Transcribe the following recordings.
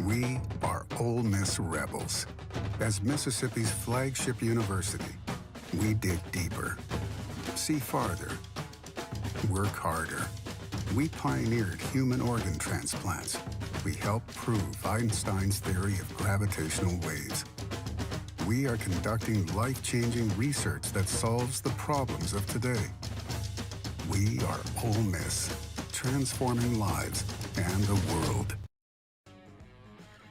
We are Ole Miss Rebels. As Mississippi's flagship university, we dig deeper, see farther, work harder. We pioneered human organ transplants. We helped prove Einstein's theory of gravitational waves. We are conducting life-changing research that solves the problems of today. We are Ole Miss, transforming lives and the world.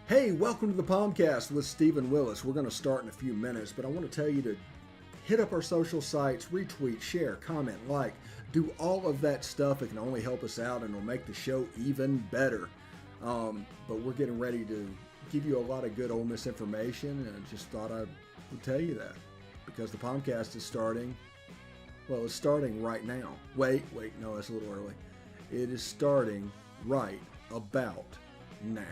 Hey, welcome to the POMcast with Stephen Willis. We're going to start in a few minutes, but I want to tell you to hit up our social sites, retweet, share, comment, like, do all of that stuff. It can only help us out and it'll make the show even better. But we're getting ready to give you a lot of good Ole Miss information, and I just thought I would tell you that because the POMcast is starting. Well, it's starting right now. Wait, no, that's a little early. It is starting right about now.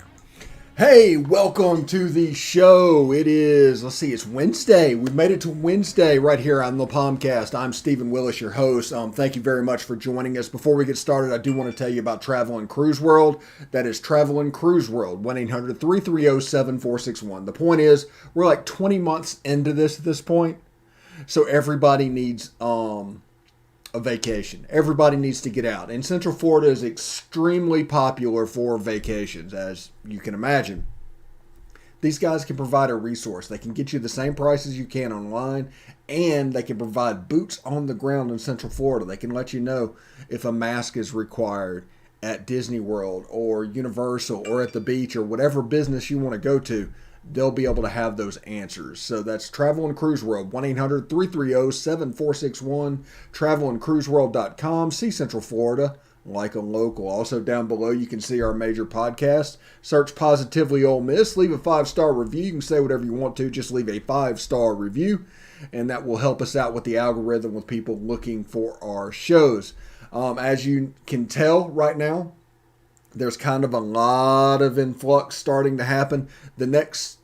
Hey, welcome to the show. It is, it's Wednesday. We've made it to Wednesday right here on the POMcast. I'm Stephen Willis, your host. Thank you very much for joining us. Before we get started, I do want to tell you about Travel and Cruise World. That is Travel and Cruise World, 1-800-330-7461. The point is, we're like 20 months into this at this point, so everybody needs a vacation. Everybody needs to get out. And Central Florida is extremely popular for vacations, as you can imagine. These guys can provide a resource. They can get you the same prices you can online, and they can provide boots on the ground in Central Florida. They can let you know if a mask is required at Disney World or Universal or at the beach or whatever business you want to go to. They'll be able to have those answers. So that's Travel and Cruise World, 1-800-330-7461, travelandcruiseworld.com. See Central Florida like a local. Also down below, you can see our major podcast. Search Positively Ole Miss. Leave a 5-star review. You can say whatever you want to. Just leave a 5-star review, and that will help us out with the algorithm with people looking for our shows. As you can tell right now, there's kind of a lot of influx starting to happen. The next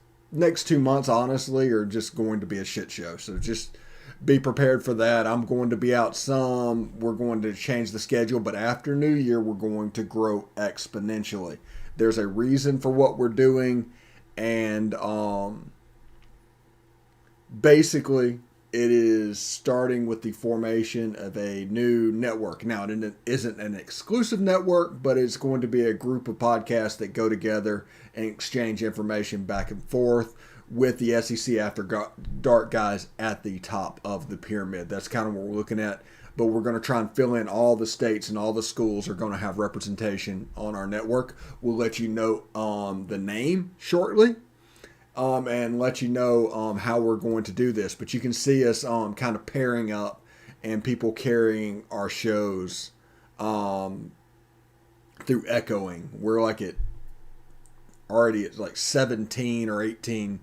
2 months, honestly, are just going to be a shit show. So just be prepared for that. I'm going to be out some. We're going to change the schedule. But after New Year, we're going to grow exponentially. There's a reason for what we're doing. And basically, it is starting with the formation of a new network. Now, it isn't an exclusive network, but it's going to be a group of podcasts that go together and exchange information back and forth with the SEC After Dark guys at the top of the pyramid. That's kind of what we're looking at. But we're going to try and fill in all the states, and all the schools are going to have representation on our network. We'll let you know the name shortly. And let you know how we're going to do this. But you can see us kind of pairing up and people carrying our shows through echoing. We're like already at like 17 or 18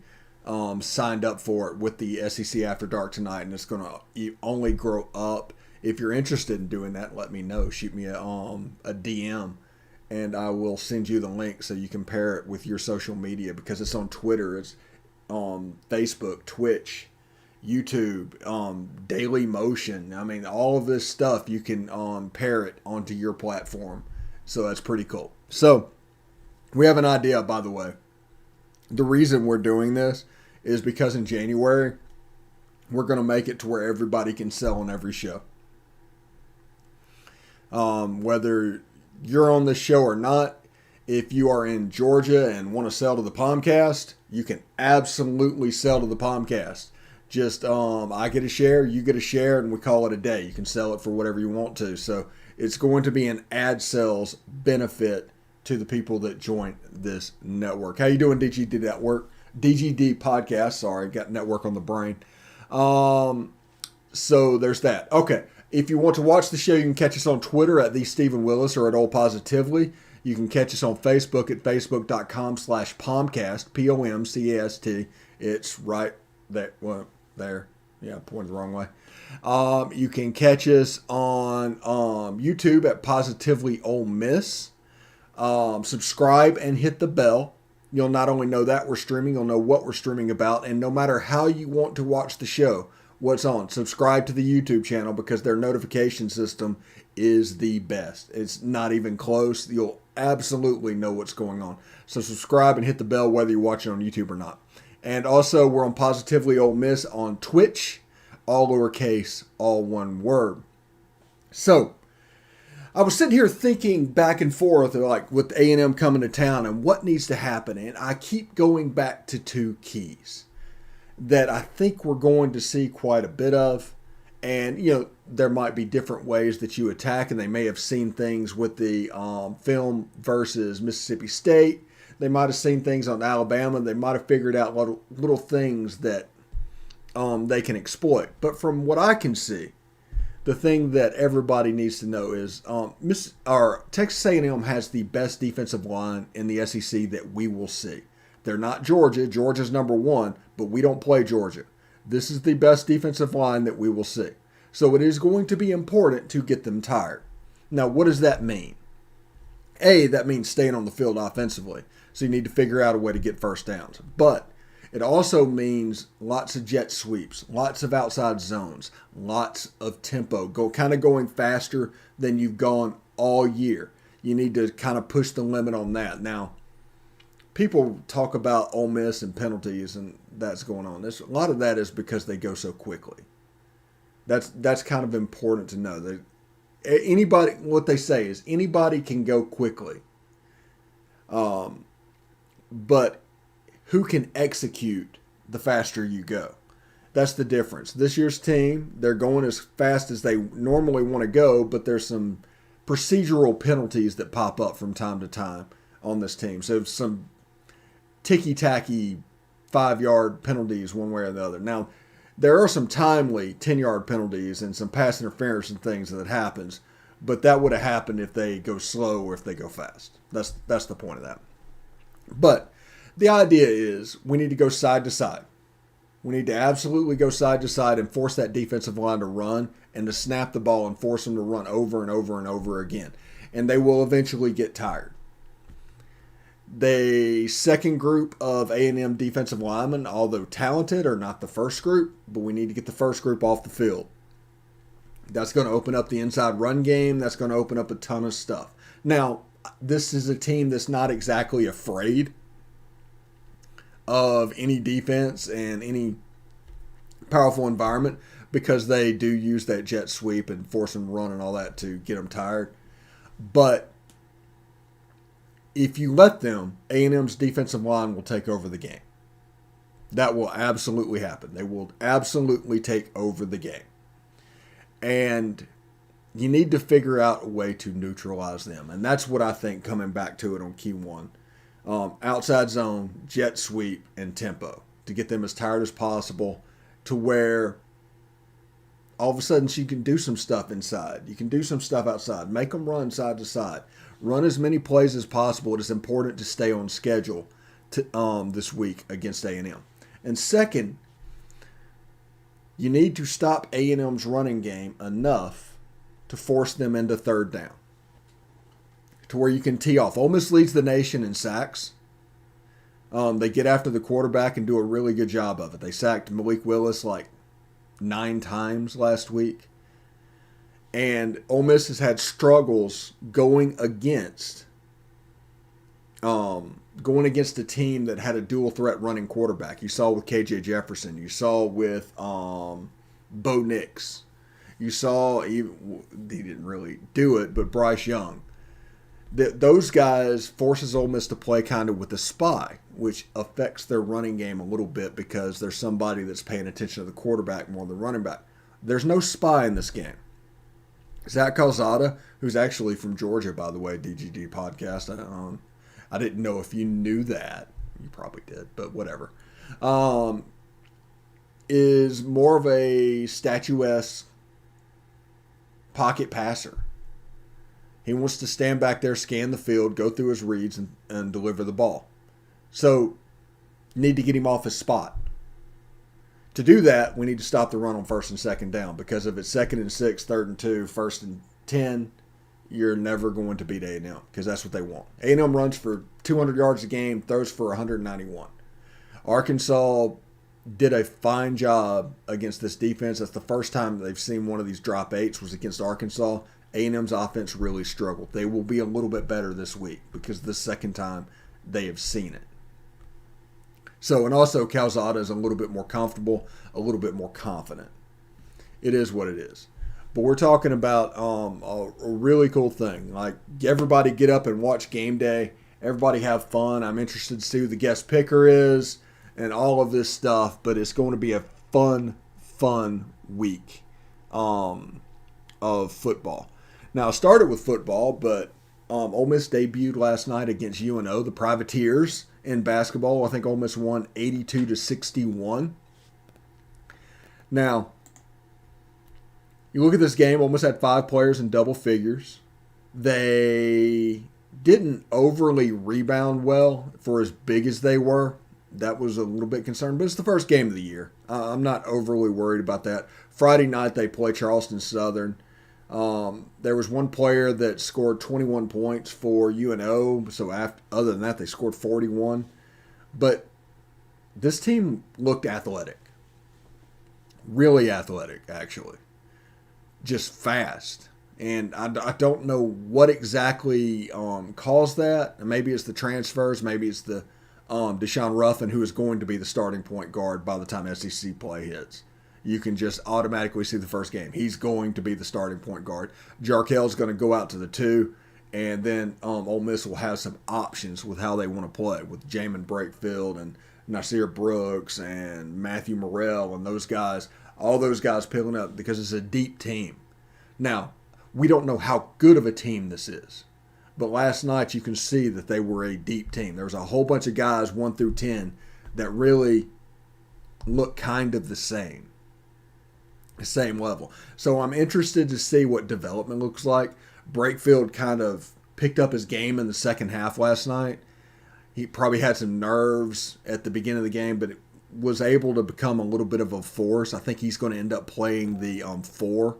signed up for it with the SEC After Dark tonight. And it's going to only grow up. If you're interested in doing that, let me know. Shoot me a DM. And I will send you the link so you can pair it with your social media, because it's on Twitter, it's on Facebook, Twitch, YouTube, Daily Motion. I mean, all of this stuff, you can pair it onto your platform. So that's pretty cool. So we have an idea, by the way. The reason we're doing this is because in January, we're going to make it to where everybody can sell on every show. Whether you're on this show or not, if you are in Georgia and want to sell to the POMcast, you can absolutely sell to the POMcast. Just I get a share, you get a share, and we call it a day. You can sell it for whatever you want to. So it's going to be an ad sales benefit to the people that join this network. How you doing, DGD Network? DGD Podcast. Sorry, got network on the brain. So there's that. Okay. If you want to watch the show, you can catch us on Twitter at @TheStephenWillis or at Ole Positively. You can catch us on Facebook at facebook.com/POMcast, POMcast. It's right there. Well, there. Yeah, pointed the wrong way. You can catch us on YouTube at Positively Ole Miss. Subscribe and hit the bell. You'll not only know that we're streaming, you'll know what we're streaming about. And no matter how you want to watch the show, what's on, subscribe to the YouTube channel, because their notification system is the best. It's not even close. You'll absolutely know what's going on. So subscribe and hit the bell whether you're watching on YouTube or not. And also, we're on Positively Ole Miss on Twitch, all lowercase, all one word. So, I was sitting here thinking back and forth, like with A&M coming to town and what needs to happen. And I keep going back to two keys that I think we're going to see quite a bit of. And, there might be different ways that you attack, and they may have seen things with the film versus Mississippi State. They might have seen things on Alabama. They might have figured out little things that they can exploit. But from what I can see, the thing that everybody needs to know is Texas A&M has the best defensive line in the SEC that we will see. They're not Georgia. Georgia's number one, but we don't play Georgia. This is the best defensive line that we will see. So it is going to be important to get them tired. Now, what does that mean? That means staying on the field offensively. So you need to figure out a way to get first downs. But it also means lots of jet sweeps, lots of outside zones, lots of tempo, going faster than you've gone all year. You need to kind of push the limit on that. Now, people talk about Ole Miss and penalties, and that's going on. A lot of that is because they go so quickly. That's kind of important to know. What they say is anybody can go quickly, but who can execute the faster you go? That's the difference. This year's team, they're going as fast as they normally want to go, but there's some procedural penalties that pop up from time to time on this team. So some ticky-tacky 5-yard penalties one way or the other. Now, there are some timely 10-yard penalties and some pass interference and things that happens, but that would have happened if they go slow or if they go fast. That's the point of that. But the idea is we need to go side to side. We need to absolutely go side to side and force that defensive line to run and to snap the ball and force them to run over and over and over again. And they will eventually get tired. The second group of A&M defensive linemen, although talented, are not the first group, but we need to get the first group off the field. That's going to open up the inside run game. That's going to open up a ton of stuff. Now, this is a team that's not exactly afraid of any defense and any powerful environment because they do use that jet sweep and force them to run and all that to get them tired. But if you let them, A&M's defensive line will take over the game. That will absolutely happen. They will absolutely take over the game. And you need to figure out a way to neutralize them. And that's what I think coming back to it on key one. Outside zone, jet sweep, and tempo to get them as tired as possible to where all of a sudden you can do some stuff inside. You can do some stuff outside. Make them run side to side. Run as many plays as possible. It is important to stay on schedule this week against A&M. And second, you need to stop A&M's running game enough to force them into third down, to where you can tee off. Ole Miss leads the nation in sacks. They get after the quarterback and do a really good job of it. They sacked Malik Willis like 9 times last week. And Ole Miss has had struggles going against a team that had a dual threat running quarterback. You saw with KJ Jefferson. You saw with Bo Nix. You saw, he didn't really do it, but Bryce Young. Those guys forces Ole Miss to play kind of with a spy, which affects their running game a little bit because there's somebody that's paying attention to the quarterback more than the running back. There's no spy in this game. Zach Calzada, who's actually from Georgia, by the way, DGD podcast. I didn't know if you knew that. You probably did, but whatever. Is more of a statuesque pocket passer. He wants to stand back there, scan the field, go through his reads, and deliver the ball. So, need to get him off his spot. To do that, we need to stop the run on first and second down, because if it's 2nd and 6, 3rd and 2, 1st and 10, you're never going to beat A&M, because that's what they want. A&M runs for 200 yards a game, throws for 191. Arkansas did a fine job against this defense. That's the first time they've seen one of these drop 8s was against Arkansas. A&M's offense really struggled. They will be a little bit better this week because the second time they have seen it. So, and also Calzada is a little bit more comfortable, a little bit more confident. It is what it is. But we're talking about a really cool thing. Like, everybody get up and watch game day. Everybody have fun. I'm interested to see who the guest picker is and all of this stuff. But it's going to be a fun week of football. Now, I started with football, but Ole Miss debuted last night against UNO, the Privateers, in basketball. I think Ole Miss won 82-61. Now, you look at this game, Ole Miss had 5 players in double figures. They didn't overly rebound well for as big as they were. That was a little bit concerned, but it's the first game of the year. I'm not overly worried about that. Friday night, they play Charleston Southern. There was one player that scored 21 points for UNO, so other than that, they scored 41. But this team looked athletic. Really athletic, actually. Just fast. And I don't know what exactly caused that. Maybe it's the transfers. Maybe it's the Deshaun Ruffin, who is going to be the starting point guard by the time SEC play hits. You can just automatically see the first game. He's going to be the starting point guard. Jarkel's going to go out to the 2, and then Ole Miss will have some options with how they want to play with Jamin Brakefield and Nasir Brooks and Matthew Morrell and those guys. All those guys picking up because it's a deep team. Now, we don't know how good of a team this is. But last night you can see that they were a deep team. There was a whole bunch of guys 1 through 10 that really look kind of the same level. So I'm interested to see what development looks like. Brakefield kind of picked up his game in the second half last night. He probably had some nerves at the beginning of the game, but was able to become a little bit of a force. I think he's going to end up playing the 4.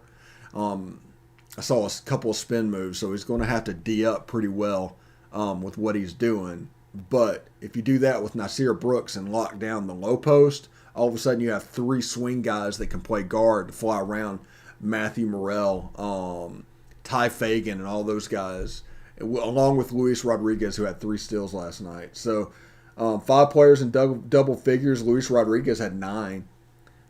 I saw a couple of spin moves, so he's going to have to D up pretty well with what he's doing. But if you do that with Nasir Brooks and lock down the low post, all of a sudden you have 3 swing guys that can play guard to fly around Matthew Morrell, Ty Fagan, and all those guys, along with Luis Rodriguez, who had 3 steals last night. So 5 players in double figures. Luis Rodriguez had 9.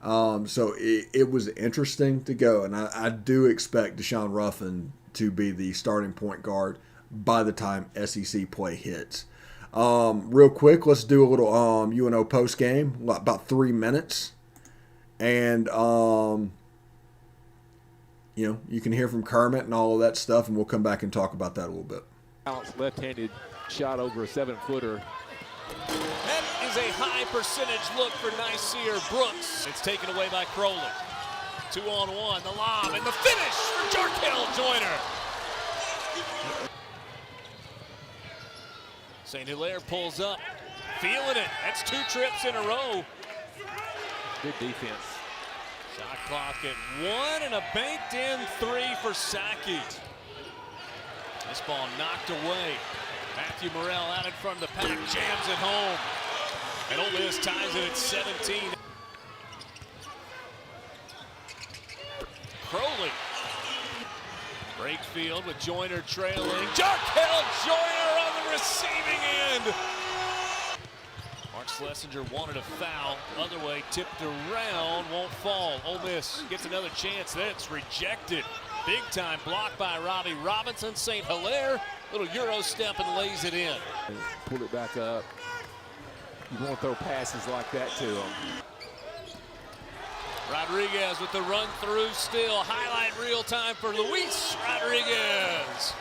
So it was interesting to go, and I do expect Deshaun Ruffin to be the starting point guard by the time SEC play hits. Real quick, let's do a little UNO post game, about 3 minutes, and you can hear from Kermit and all of that stuff, and we'll come back and talk about that a little bit. Left-handed shot over a 7-footer. That is a high percentage look for Nasir Brooks. It's taken away by Crowley. 2-on-1, the lob, and the finish for Jarkel Joyner. St. Hilaire pulls up, feeling it. That's 2 trips in a row. Good defense. Shot clock at 1 and a banked-in 3 for Sackey. This ball knocked away. Matthew Morrell out in front of the pack, jams it home. And Ole Miss ties it at 17. Crowley. Brakefield with Joyner trailing. Jarkel Joyner on the receiving end. Mark Schlesinger wanted a foul. Other way, tipped around, won't fall. Ole Miss gets another chance. That's rejected. Big time block by Robbie Robinson. St. Hilaire, little Euro step and lays it in. Pull it back up. You want to throw passes like that to him. Rodriguez with the run through still. Highlight real time for Luis Rodriguez.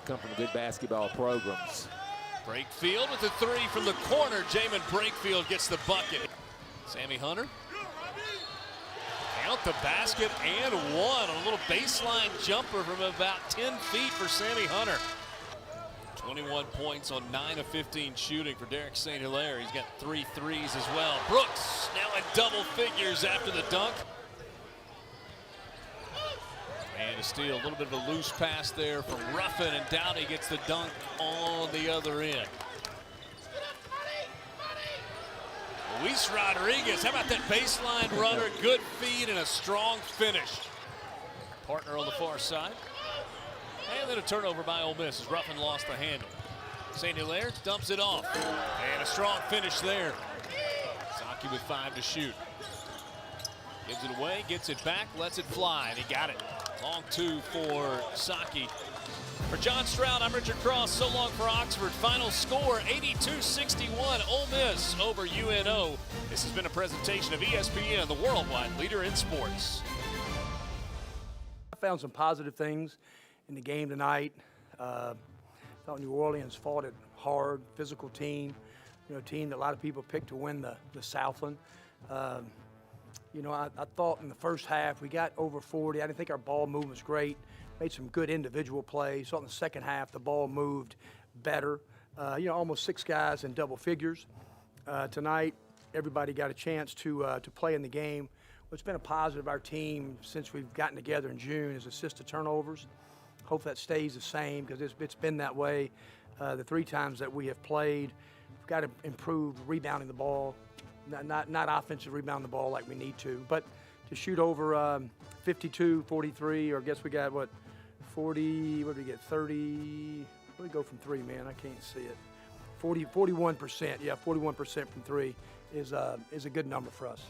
Come from good basketball programs. Brakefield with the 3 from the corner. Jamin Brakefield gets the bucket. Sammy Hunter. Count the basket and 1. A little baseline jumper from about 10 feet for Sammy Hunter. 21 points on 9 of 15 shooting for Derek St. Hilaire. He's got 3 threes as well. Brooks now at double figures after the dunk. And a steal, a little bit of a loose pass there from Ruffin, and Downey gets the dunk on the other end. Luis Rodriguez, how about that baseline runner? Good feed and a strong finish. Partner on the far side. And then a turnover by Ole Miss as Ruffin lost the handle. St. Hilaire dumps it off. And a strong finish there. Saki with 5 to shoot. Gives it away, gets it back, lets it fly, and he got it. Long 2 for Saki. For John Stroud, I'm Richard Cross. So long for Oxford. Final score, 82-61. Ole Miss over UNO. This has been a presentation of ESPN, the worldwide leader in sports. I found some positive things in the game tonight. Thought New Orleans fought it hard, physical team. Team that a lot of people picked to win the Southland. I thought in the first half we got over 40. I didn't think our ball movement was great. Made some good individual plays. So in the second half, the ball moved better. Almost 6 guys in double figures. Tonight, everybody got a chance to play in the game. What's been a positive of our team since we've gotten together in June is assist to turnovers. Hope that stays the same because it's been that way the 3 times that we have played. We've got to improve rebounding the ball, not offensive rebounding the ball like we need to, but to shoot over 52, 43, or I guess we got 40, what did we get, 30, where did we go from 3, man? I can't see it. 41%, yeah, 41% from 3 is a good number for us.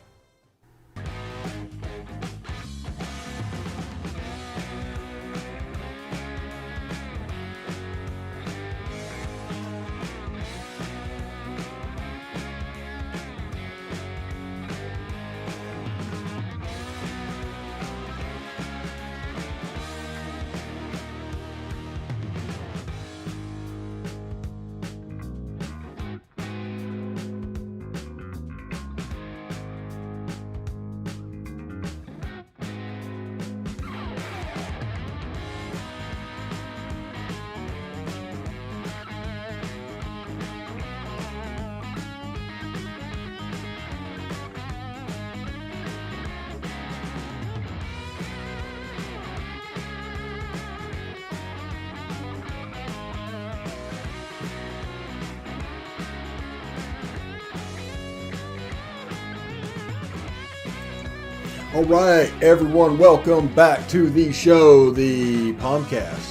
All right, everyone, welcome back to the show, the POMcast,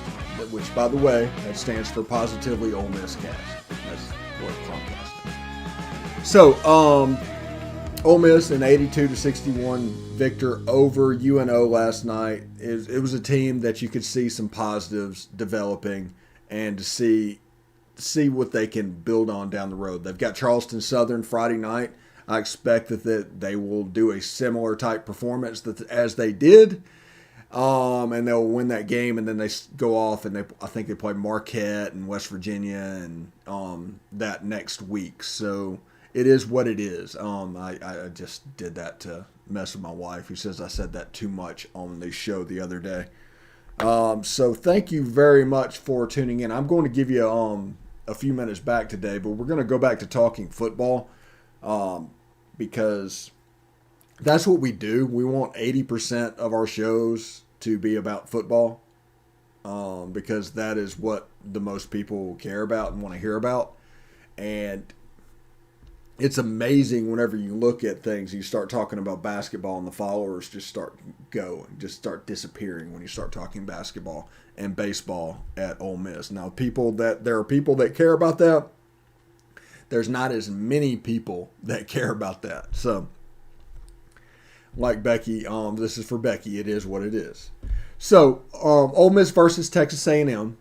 which, by the way, that stands for Positively Ole Miss Cast. That's what POMcast is. So, Ole Miss, an 82-61 victor over UNO last night. It was a team that you could see some positives developing and to see what they can build on down the road. They've got Charleston Southern Friday night. I expect that they will do a similar type performance as they did, and they'll win that game. And then they go off and I think they play Marquette and West Virginia and that next week. So it is what it is. I just did that to mess with my wife, who says I said that too much on the show the other day. So thank you very much for tuning in. I'm going to give you a few minutes back today, but we're going to go back to talking football. Because that's what we do. We want 80% of our shows to be about football, because that is what the most people care about and want to hear about. And it's amazing whenever you look at things, you start talking about basketball and the followers just start disappearing when you start talking basketball and baseball at Ole Miss. Now, there are people that care about that. There's not as many people that care about that. So, like Becky, this is for Becky. It is what it is. So, Ole Miss versus Texas A&M.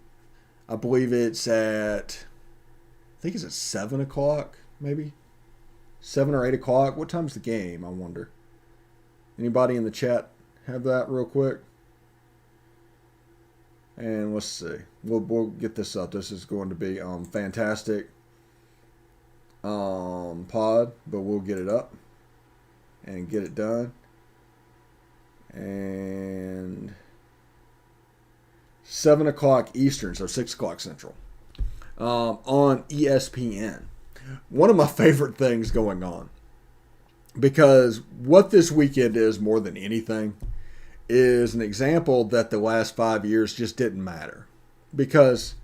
I believe it's at 7 o'clock, maybe 7 or 8 o'clock. What time's the game? I wonder. Anybody in the chat have that real quick? And let's see. We'll get this up. This is going to be fantastic. Pod, but we'll get it up and get it done. And 7 o'clock Eastern, so 6 o'clock Central, on ESPN. One of my favorite things going on, because what this weekend is more than anything is an example that the last 5 years just didn't matter, because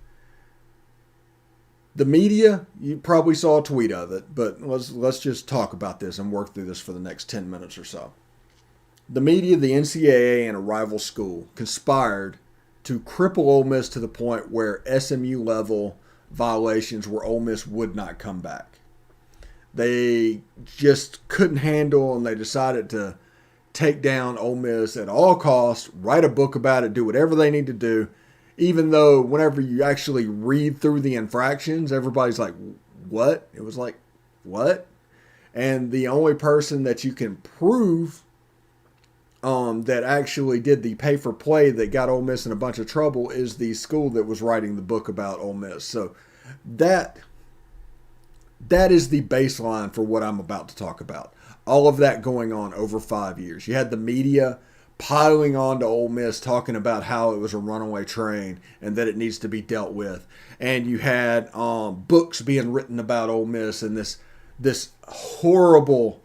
The media, you probably saw a tweet of it, but let's just talk about this and work through this for the next 10 minutes or so. The media, the NCAA, and a rival school conspired to cripple Ole Miss to the point where SMU level violations where Ole Miss would not come back. They just couldn't handle, and they decided to take down Ole Miss at all costs, write a book about it, do whatever they need to do, even though whenever you actually read through the infractions, everybody's like, what? It was like, what? And the only person that you can prove that actually did the pay for play that got Ole Miss in a bunch of trouble is the school that was writing the book about Ole Miss. So that is the baseline for what I'm about to talk about. All of that going on over 5 years. You had the media piling on to Ole Miss talking about how it was a runaway train and that it needs to be dealt with. And you had books being written about Ole Miss and this horrible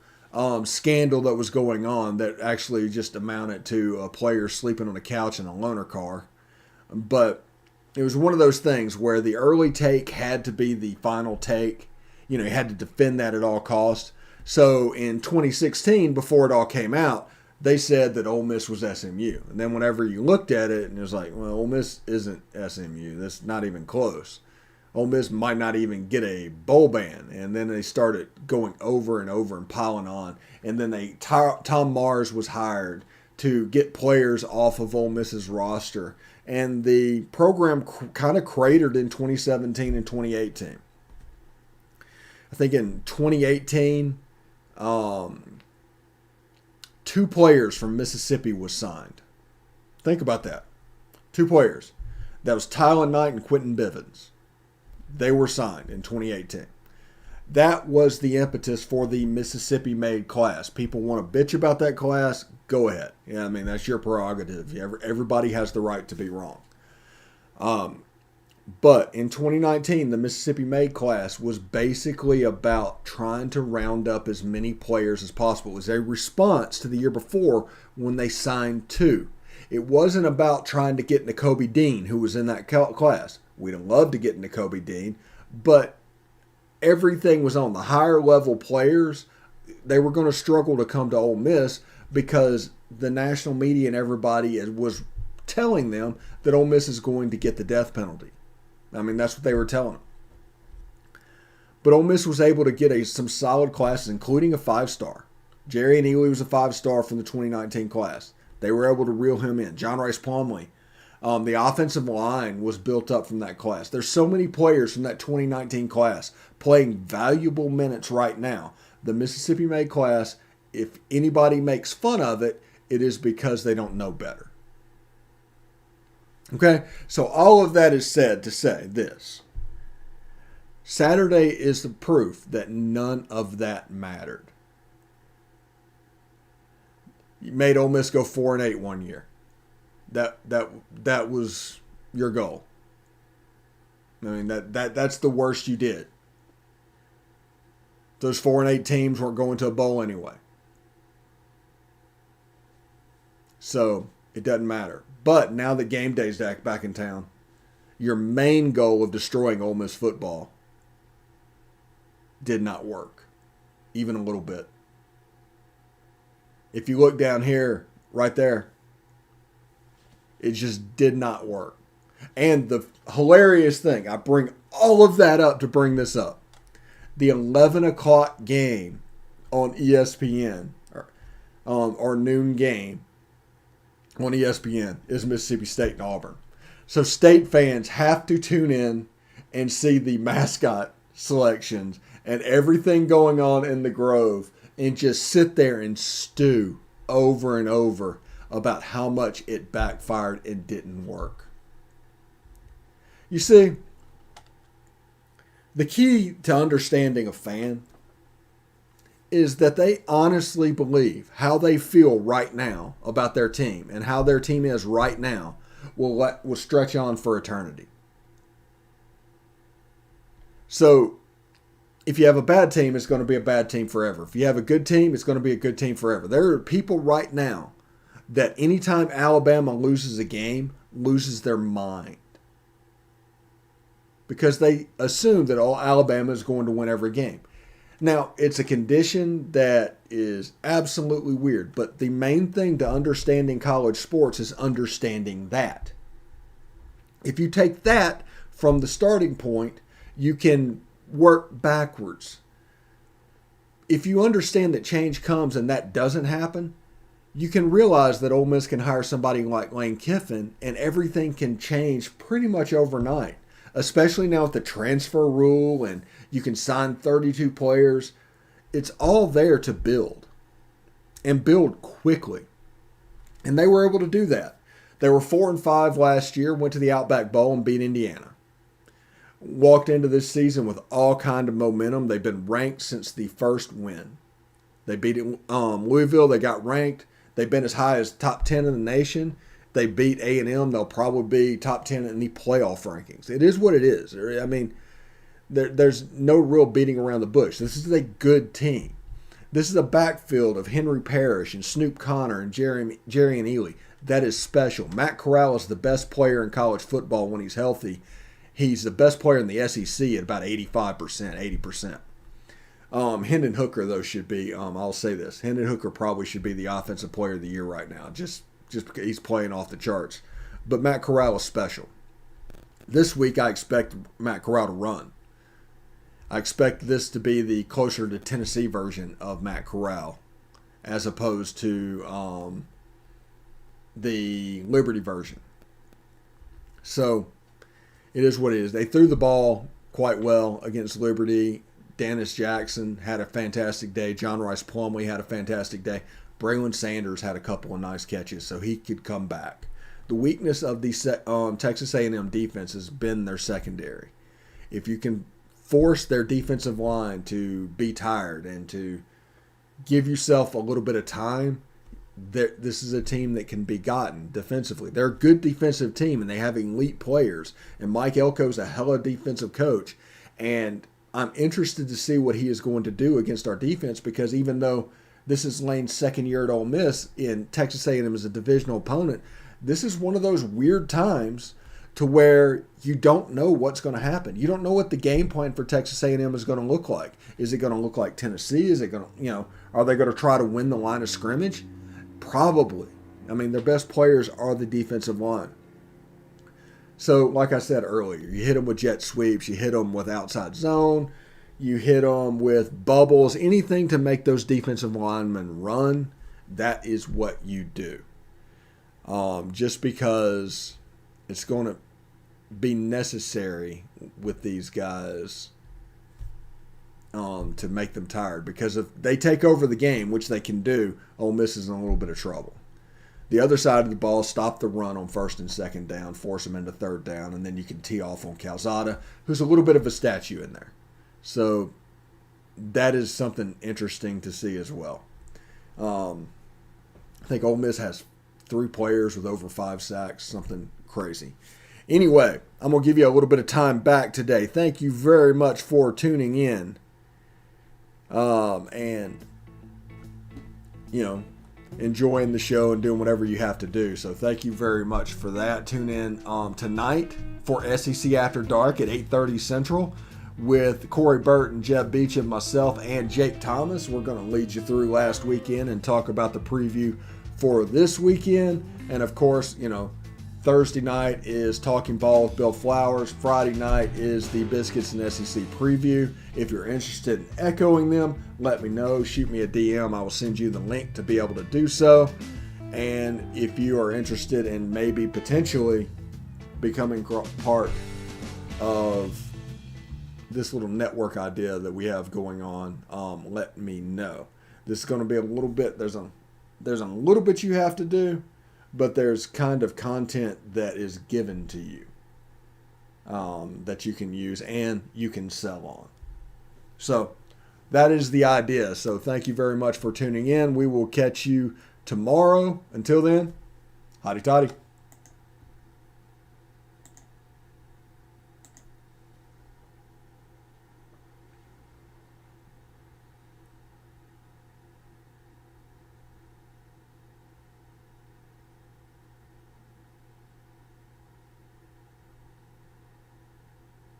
scandal that was going on that actually just amounted to a player sleeping on a couch in a loaner car. But it was one of those things where the early take had to be the final take. You had to defend that at all costs. So in 2016, before it all came out, they said that Ole Miss was SMU. And then whenever you looked at it, and it was like, well, Ole Miss isn't SMU. That's not even close. Ole Miss might not even get a bowl ban. And then they started going over and over and piling on. And then Tom Mars was hired to get players off of Ole Miss's roster. And the program kind of cratered in 2017 and 2018. I think in 2018, 2 players from Mississippi was signed. Think about that. 2 players. That was Tylen Knight and Quentin Bivens. They were signed in 2018. That was the impetus for the Mississippi-made class. People want to bitch about that class, go ahead. Yeah, I mean, that's your prerogative. Everybody has the right to be wrong. But in 2019, the Mississippi-made class was basically about trying to round up as many players as possible. It was a response to the year before when they signed 2. It wasn't about trying to get Nakobe Dean, who was in that class. We'd have loved to get Nakobe Dean, but everything was on the higher level players. They were going to struggle to come to Ole Miss because the national media and everybody was telling them that Ole Miss is going to get the death penalty. I mean, that's what they were telling them. But Ole Miss was able to get some solid classes, including a 5-star. Jerry and Ely was a 5-star from the 2019 class. They were able to reel him in. John Rice Plumlee. The offensive line was built up from that class. There's so many players from that 2019 class playing valuable minutes right now. The Mississippi-made class, if anybody makes fun of it, it is because they don't know better. Okay, so all of that is said to say this. Saturday is the proof that none of that mattered. You made Ole Miss go 4-8 one year. That was your goal. I mean, that's the worst you did. Those 4-8 teams weren't going to a bowl anyway. So it doesn't matter. But now that game day's back in town, your main goal of destroying Ole Miss football did not work, even a little bit. If you look down here, right there, it just did not work. And the hilarious thing, I bring all of that up to bring this up. The 11 o'clock game on ESPN, or noon game on ESPN, is Mississippi State and Auburn. So State fans have to tune in and see the mascot selections and everything going on in the Grove and just sit there and stew over and over about how much it backfired and didn't work. You see, the key to understanding a fan is that they honestly believe how they feel right now about their team and how their team is right now will stretch on for eternity. So if you have a bad team, it's going to be a bad team forever. If you have a good team, it's going to be a good team forever. There are people right now that anytime Alabama loses a game, loses their mind. because they assume that all Alabama is going to win every game. Now, it's a condition that is absolutely weird, but the main thing to understanding college sports is understanding that. If you take that from the starting point, you can work backwards. If you understand that change comes and that doesn't happen, you can realize that Ole Miss can hire somebody like Lane Kiffin and everything can change pretty much overnight, especially now with the transfer rule and you can sign 32 players. It's all there to build and build quickly. And they were able to do that. They were 4-5 last year, went to the Outback Bowl and beat Indiana. Walked into this season with all kind of momentum. They've been ranked since the first win. They beat Louisville. They got ranked. They've been as high as top 10 in the nation. They beat A&M. They'll probably be top 10 in the playoff rankings. It is what it is. I mean, there's no real beating around the bush. This is a good team. This is a backfield of Henry Parrish and Snoop Connor and Jerry and Ely. That is special. Matt Corral is the best player in college football when he's healthy. He's the best player in the SEC at about 85%, 80%. Hendon Hooker, though, should be, I'll say this, Hendon Hooker probably should be the offensive player of the year right now, just because he's playing off the charts. But Matt Corral is special. This week, I expect Matt Corral to run. I expect this to be the closer to Tennessee version of Matt Corral as opposed to the Liberty version. So it is what it is. They threw the ball quite well against Liberty. Dennis Jackson had a fantastic day. John Rice Plumlee had a fantastic day. Braylon Sanders had a couple of nice catches, so he could come back. The weakness of the Texas A&M defense has been their secondary. If you can force their defensive line to be tired and to give yourself a little bit of time, this is a team that can be gotten defensively. They're a good defensive team, and they have elite players. And Mike Elko's a hella defensive coach. And I'm interested to see what he is going to do against our defense, because even though this is Lane's second year at Ole Miss and Texas A&M is a divisional opponent, this is one of those weird times to where you don't know what's going to happen. You don't know what the game plan for Texas A&M is going to look like. Is it going to look like Tennessee? Is it going to, are they going to try to win the line of scrimmage? Probably. I mean, their best players are the defensive line. So, like I said earlier, you hit them with jet sweeps, you hit them with outside zone, you hit them with bubbles, anything to make those defensive linemen run, that is what you do. Just because it's going to be necessary with these guys to make them tired. Because if they take over the game, which they can do, Ole Miss is in a little bit of trouble. The other side of the ball, stop the run on first and second down, force them into third down, and then you can tee off on Calzada, who's a little bit of a statue in there. So that is something interesting to see as well. I think Ole Miss has 3 players with over 5 sacks, something crazy. Anyway, I'm going to give you a little bit of time back today. Thank you very much for tuning in. Enjoying the show and doing whatever you have to do. So thank you very much for that. Tune in tonight for SEC After Dark at 8:30 Central with Corey Burton, Jeb Beecham, myself, and Jake Thomas. We're going to lead you through last weekend and talk about the preview for this weekend. And of course, Thursday night is Talking Ball with Bill Flowers. Friday night is the Biscuits and SEC preview. If you're interested in echoing them, let me know. Shoot me a DM. I will send you the link to be able to do so. And if you are interested in maybe potentially becoming part of this little network idea that we have going on, let me know. This is going to be a little bit, there's a little bit you have to do, but there's kind of content that is given to you that you can use and you can sell on. So that is the idea. So thank you very much for tuning in. We will catch you tomorrow. Until then, hotty toddy.